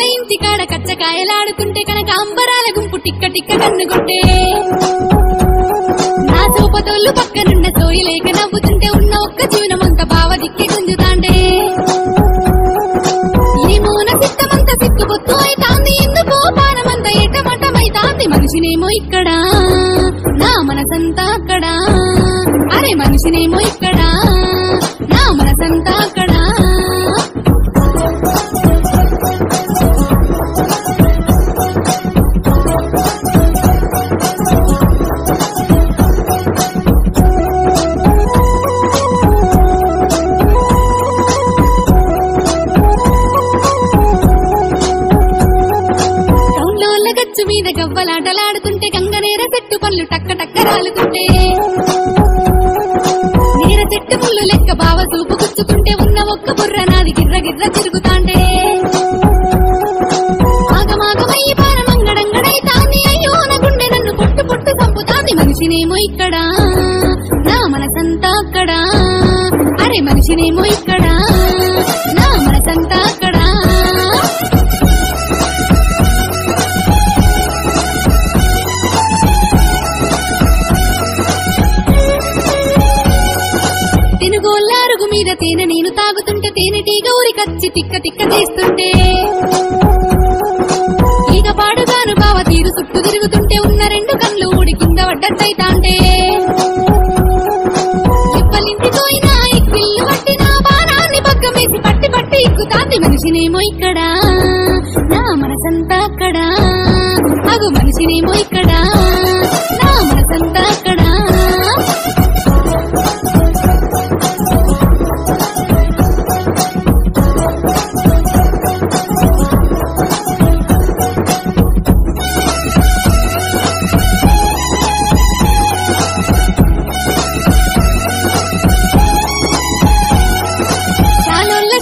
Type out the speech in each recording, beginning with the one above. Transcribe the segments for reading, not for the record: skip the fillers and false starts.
ఇంటికాడ కచ్చకాయలాడుకుంటే కనుక అంబరాల గుంపు టిక్క టిక్క కన్నుకుంటే నా సోపతోళ్ళు పక్కనున్న సోయి లేక నవ్వుతుంటే ఉన్న ఒక్క జీవనమంత బావ దిక్కి గుంజుతాండే ఈ మూన సిద్ధమంత సిక్కుబొత్తు అయితాంది ఎందుకో పానమంత ఎటమటమైతాంది మనిషినేమో ఇక్కడ నా మనసంతా అక్కడ అరే మనిషినేమో ఇక్కడ నా మనసంతా అక్కడ మీద గవ్వలాటలాడుతుంటే గంగనేర చెట్టు పళ్ళు టక్క టక్క రాలుతుంటే నేర చెట్టు ముళ్ళు లెక్క బావ చూపు గుచ్చుకుంటే ఉన్న ఒక్క బుర్ర నాది గిర్ర గిర్ర తిరుగుతాంటే ఆగమాగమయ్యి పానమంగడంగడైతాంది అయ్యో నా గుండె నన్ను పొట్టు పొట్టు చంపుతాంది మనిషినేమో ఇక్కడ నా మనసంతా అక్కడ అరే మనిషినేమో ఇక్కడ నా మనసంతా అక్కడ తినుగోళ్ళారుగు మీద తేనె నేను తాగుతుంటే తేనెటీగ ఊరికచ్చి తిక్క తిక్క చేస్తుంటే ఈగ పాడుగాను బావ తీరు చుట్టూ తిరుగుతుంటే ఉన్న రెండు కళ్ళు ఊడి కింద పడ్డట్టయితాంటే ఇప్పలింటితో అయినా ఇక్కిళ్ళు పట్టిన బాణాన్ని పక్కమేసి పట్టి పట్టి ఎక్కుతాంది మనిషినేమో ఇక్కడ నా మనసంతా అక్కడ అగు మనిషినేమో ఇక్కడ నా మనసంతా అక్కడ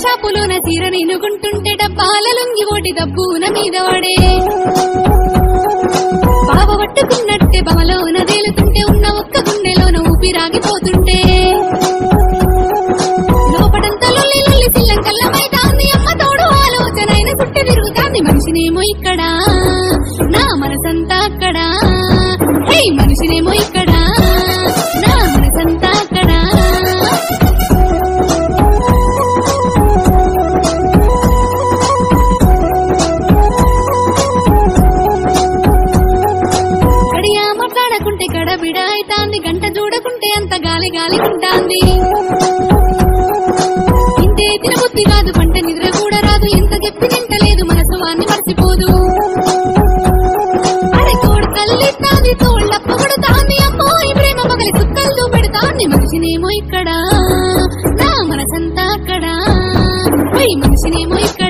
షాపులోన తీర నేనుకుంటుంటే డబ్బాల లొంగి ఓటి దబ్బున మీద వాడే బావ పట్టుకున్నట్టే బమలోన తేలుతుంటే ఉన్న ఒక్క గుండెలోన ఊపిరాగిపోతుంటే లోపడంతా లొల్లి లొల్లి సిల్లం కల్లమైతాంది అమ్మ తోడు ఆలోచనైన చుట్టూ తిరుగుతాంది మనిషినేమో ఇక్కడ నా మనసంతా అక్కడ హే మనిషినేమో ఇక్కడ నా మనసంతా అక్కడ గడబిడ అయితాంది గంట చూడకుంటే అంత గాలి గాలి ఉంటాంది ఇంతే తినబుద్ధి కాదు పంట నిద్ర కూడా రాదు ఎంత చెప్పి తింటలేదు మనసు వాన్ని మర్చిపోదు అరే తోడు కళ్ళిస్తాంది తోళ్ళప్ప కొడుతాంది అమ్మో ఈ ప్రేమ పగలి సుక్కలు చూపెడతాంది మనిషినేమో ఇక్కడ నా మనసంతా అక్కడ మనిషినేమో ఇక్కడ